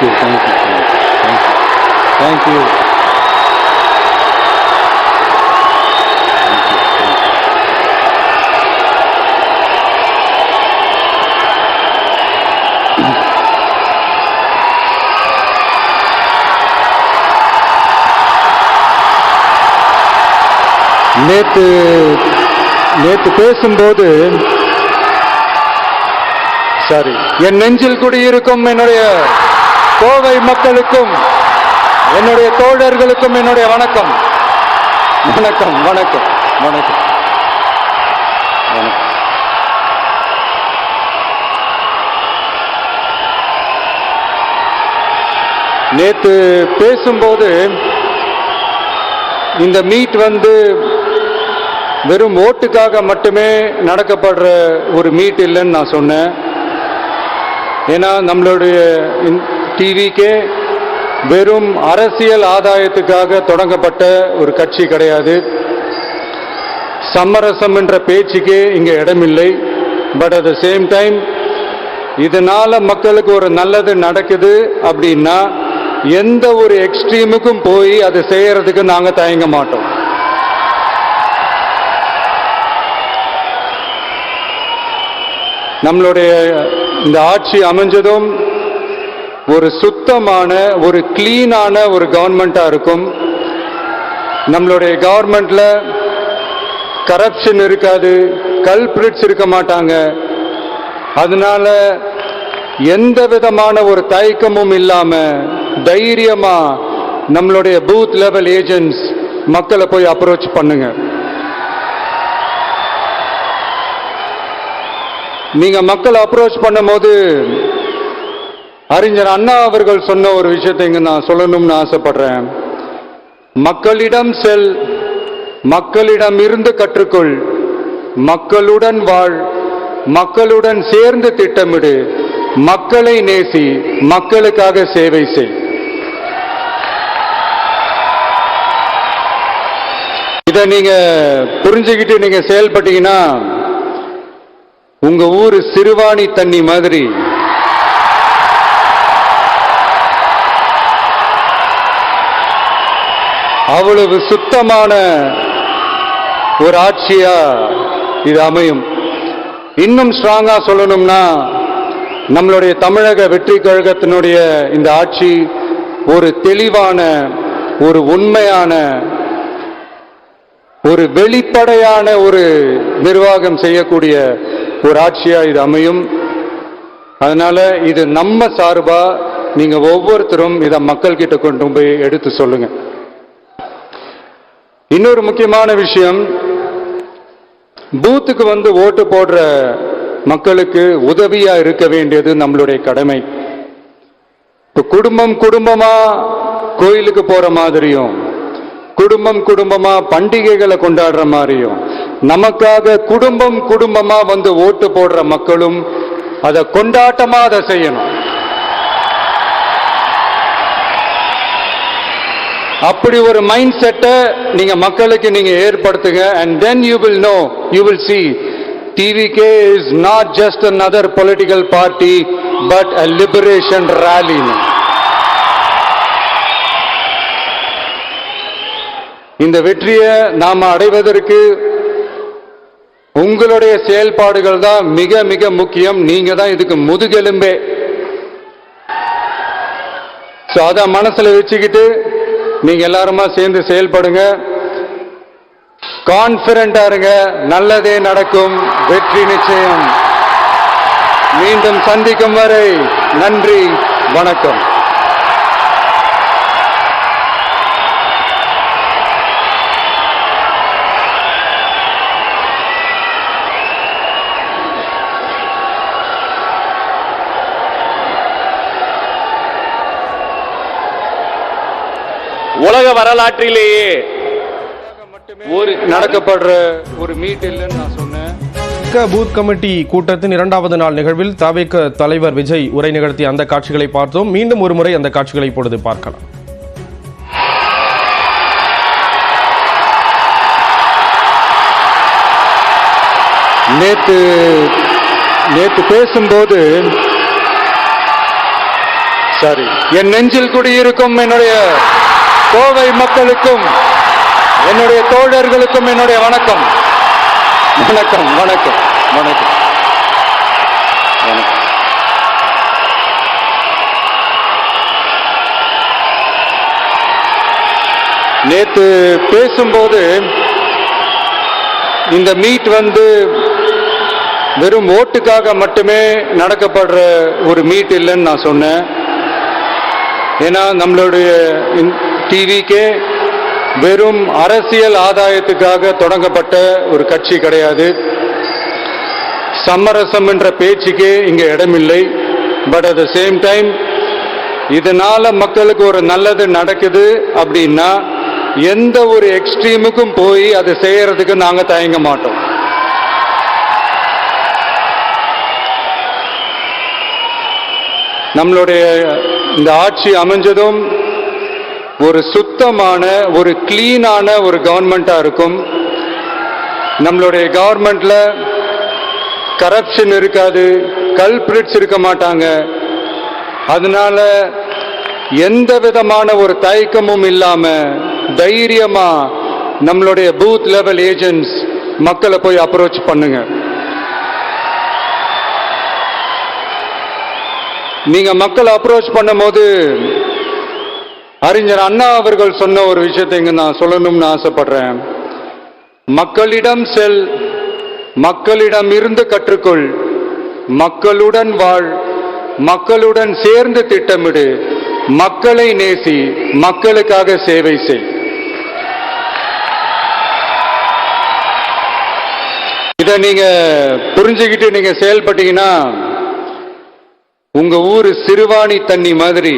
Thank you thank you thank you. நேத்து பேசும்போது என் நெஞ்சில் குடியிருக்கும் என்னுடைய கோவை மக்களுக்கும் என்னுடைய தோழர்களுக்கும் என்னுடைய வணக்கம் வணக்கம் வணக்கம் வணக்கம் வணக்கம். நேத்து பேசும்போது இந்த மீட் வெறும் ஓட்டுக்காக மட்டுமே நடக்கப்படுற ஒரு மீட் இல்லைன்னு நான் சொன்னேன். ஏன்னா நம்மளுடைய டிவிக்கே வெறும் அரசியல் ஆதாயத்துக்காக தொடங்கப்பட்ட ஒரு கட்சி கிடையாது. சமரசம் என்ற பேச்சுக்கே இங்க இடமில்லை. But at the same time இதனால மக்களுக்கு ஒரு நல்லது நடக்குது அப்படின்னா எந்த ஒரு எக்ஸ்ட்ரீமுக்கும் போய் அதை செய்யறதுக்கு நாங்க தயங்க மாட்டோம். நம்மளுடைய இந்த ஆட்சி அமைஞ்சதும் ஒரு சுத்தமான ஒரு கிளீனான ஒரு கவர்மெண்டா இருக்கும். நம்மளுடைய கவர்மெண்ட்ல கரப்ஷன் இருக்காது, கல்பிரிட்ஸ் இருக்க மாட்டாங்க. அதனால எந்த விதமான ஒரு தயக்கமும் இல்லாம தைரியமா நம்மளுடைய பூத் லெவல் ஏஜென்ட்ஸ் மக்களை போய் அப்ரோச் பண்ணுங்க. நீங்க மக்களை அப்ரோச் பண்ணும்போது அறிஞர் அண்ணா அவர்கள் சொன்ன ஒரு விஷயத்தை இங்க நான் சொல்லணும்னு ஆசைப்படுறேன். மக்களிடம் செல், மக்களிடம் இருந்து கற்றுக்கொள், மக்களுடன் வாழ், மக்களுடன் சேர்ந்து திட்டமிடு, மக்களை நேசி, மக்களுக்காக சேவை செய். இதை நீங்க புரிஞ்சுக்கிட்டு நீங்க செயல்பட்டீங்கன்னா உங்க ஊரு சிறுவாணி தண்ணி மாதிரி அவ்வளவு சுத்தமான ஒரு ஆட்சியா இது அமையும். இன்னும் ஸ்ட்ராங்கா சொல்லணும்னா நம்மளுடைய தமிழக வெற்றி கழகத்தினுடைய இந்த ஆட்சி ஒரு தெளிவான, ஒரு உண்மையான, ஒரு வெளிப்படையான ஒரு நிர்வாகம் செய்யக்கூடிய ஒரு ஆட்சியா இது அமையும். அதனால இது நம்ம சார்பா நீங்க ஒவ்வொருத்தரும் இதை மக்கள் கிட்ட கொண்டு போய் எடுத்து சொல்லுங்க. இன்னொரு முக்கியமான விஷயம், பூத்துக்கு ஓட்டு போடுற மக்களுக்கு உதவியா இருக்க வேண்டியது நம்மளுடைய கடமை. இப்ப குடும்பம் குடும்பமா கோயிலுக்கு போற மாதிரியும், குடும்பம் குடும்பமா பண்டிகைகளை கொண்டாடுற மாதிரியும், நமக்காக குடும்பம் குடும்பமா ஓட்டு போடுற மக்களும் அதை கொண்டாட்டமா அதை செய்யணும். அப்படி ஒரு மைண்ட் செட்டை நீங்க மக்களுக்கு நீங்க ஏற்படுத்துங்க. and then you will know, you will see TVK is not just another political party but a liberation rally. இந்த வெற்றியை நாம அடைவதற்கு உங்களுடைய செயல்பாடுகள் தான் மிக மிக முக்கியம். நீங்க தான் இதுக்கு முதுகெலும்பே. அத மனசுல வச்சுக்கிட்டு நீங்க எல்லாருமா சேர்ந்து செயல்படுங்க. கான்பிடண்டா இருங்க, நல்லதே நடக்கும், வெற்றி நிச்சயம். மீண்டும் சந்திக்கும் வரை நன்றி, வணக்கம். உலக வரலாற்றிலேயே நடக்கப்படுற ஒரு மீட் இல்லைன்னு நான் சொன்னேன். பூத் கமிட்டி கூட்டத்தின் 2வது நாள் நிகழ்வில் தவிக தலைவர் விஜய் உரை நிகழ்த்திய அந்த காட்சிகளை பார்த்தோம். மீண்டும் ஒரு முறை அந்த காட்சிகளை இப்பொழுது பார்க்கலாம். நேத்து பேசும்போது சாரி, என் நெஞ்சில் குடியிருக்கும் என்னுடைய கோவை மக்களுக்கும் என்னுடைய தோழர்களுக்கும் என்னுடைய வணக்கம். வணக்கம் வணக்கம் வணக்கம் வணக்கம். நேத்து பேசும்போது இந்த மீட் வெறும் ஓட்டுக்காக மட்டுமே நடக்கப்படுற ஒரு மீட் இல்லைன்னு நான் சொன்னேன். ஏன்னா நம்மளுடைய டிவிக்கே வெறும் அரசியல் ஆதாயத்துக்காக தொடங்கப்பட்ட ஒரு கட்சி கிடையாது. சமரசம் என்ற பேச்சுக்கே இங்க இடமில்லை. But at the same time இதனால மக்களுக்கு ஒரு நல்லது நடக்குது அப்படின்னா எந்த ஒரு எக்ஸ்ட்ரீமுக்கும் போய் அதை செய்யறதுக்கு நாங்க தயங்க மாட்டோம். நம்மளுடைய இந்த ஆட்சி அமைஞ்சதும் ஒரு சுத்தமான ஒரு கிளீனான ஒரு கவர்மெண்டா இருக்கும். நம்மளுடைய கவர்மெண்ட்ல கரப்ஷன் இருக்காது, கல்பிரிட்ஸ் இருக்க மாட்டாங்க. அதனால எந்த விதமான ஒரு தயக்கமும் இல்லாம தைரியமா நம்மளுடைய பூத் லெவல் ஏஜென்ட்ஸ் மக்களை போய் அப்ரோச் பண்ணுங்க. நீங்க மக்களை அப்ரோச் பண்ணும்போது அறிஞர் அண்ணா அவர்கள் சொன்ன ஒரு விஷயத்தை இங்க நான் சொல்லணும்னு ஆசைப்படுறேன். மக்களிடம் செல், மக்களிடம் இருந்து கற்றுக்கொள், மக்களுடன் வாழ், மக்களுடன் சேர்ந்து திட்டமிடு, மக்களை நேசி, மக்களுக்காக சேவை செய். இதை நீங்க புரிஞ்சுக்கிட்டு நீங்க செயல்பட்டீங்கன்னா உங்க ஊரு சிறுவாணி தண்ணி மாதிரி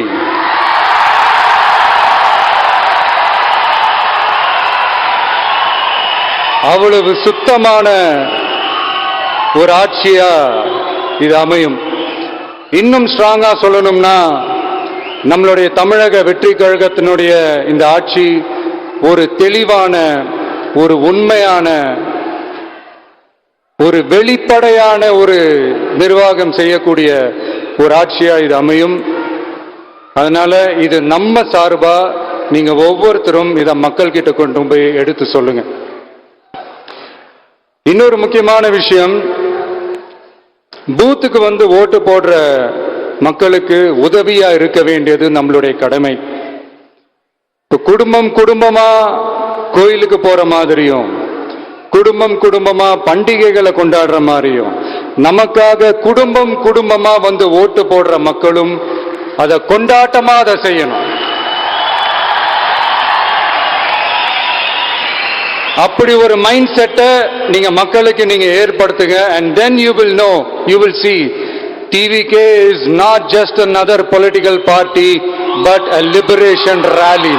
அவ்வளவு சுத்தமான ஒரு ஆட்சியா இது அமையும். இன்னும் ஸ்ட்ராங்கா சொல்லணும்னா நம்மளுடைய தமிழக வெற்றி கழகத்தினுடைய இந்த ஆட்சி ஒரு தெளிவான, ஒரு உண்மையான, ஒரு வெளிப்படையான ஒரு நிர்வாகம் செய்யக்கூடிய ஒரு ஆட்சியா இது அமையும். அதனால இது நம்ம சார்பா நீங்க ஒவ்வொருத்தரும் இதை மக்கள் கிட்ட கொண்டு போய் எடுத்து சொல்லுங்க. இன்னொரு முக்கியமான விஷயம், பூத்துக்கு ஓட்டு போடுற மக்களுக்கு உதவியா இருக்க வேண்டியது நம்மளுடைய கடமை. குடும்பம் குடும்பமா கோயிலுக்கு போற மாதிரியும், குடும்பம் குடும்பமா பண்டிகைகளை கொண்டாடுற மாதிரியும், நமக்காக குடும்பம் குடும்பமா ஓட்டு போடுற மக்களும் அதை கொண்டாட்டமா அதை செய்யணும். அப்படி ஒரு மைண்ட் செட்டை நீங்க மக்களுக்கு நீங்க ஏற்படுத்துங்க. and then you will know, you will see TVK is not just another political party but a liberation rally.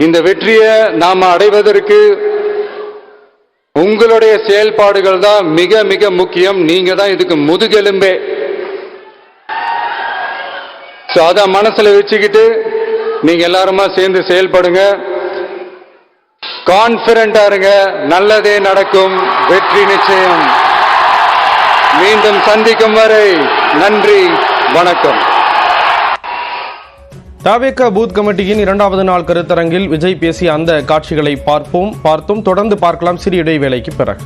இந்த வெற்றியை நாம அடைவதற்கு உங்களுடைய செயல்பாடுகள் தான் மிக மிக முக்கியம். நீங்க தான் இதுக்கு முதுகெலும்பே. அத மனசுல வச்சுக்கிட்டு நீங்க எல்லாருமா சேர்ந்து செயல்படுங்க. கான்பிடண்டா இருங்க, நல்லதே நடக்கும், வெற்றி நிச்சயம். மீண்டும் சந்திக்கும் வரை நன்றி, வணக்கம். தாவேக பூத் கமிட்டியின் 2வது நாள் கருத்தரங்கில் விஜய் பேசிய அந்த காட்சிகளை பார்த்தோம். தொடர்ந்து பார்க்கலாம் சிறிய இடைவேளைக்கு பிறகு.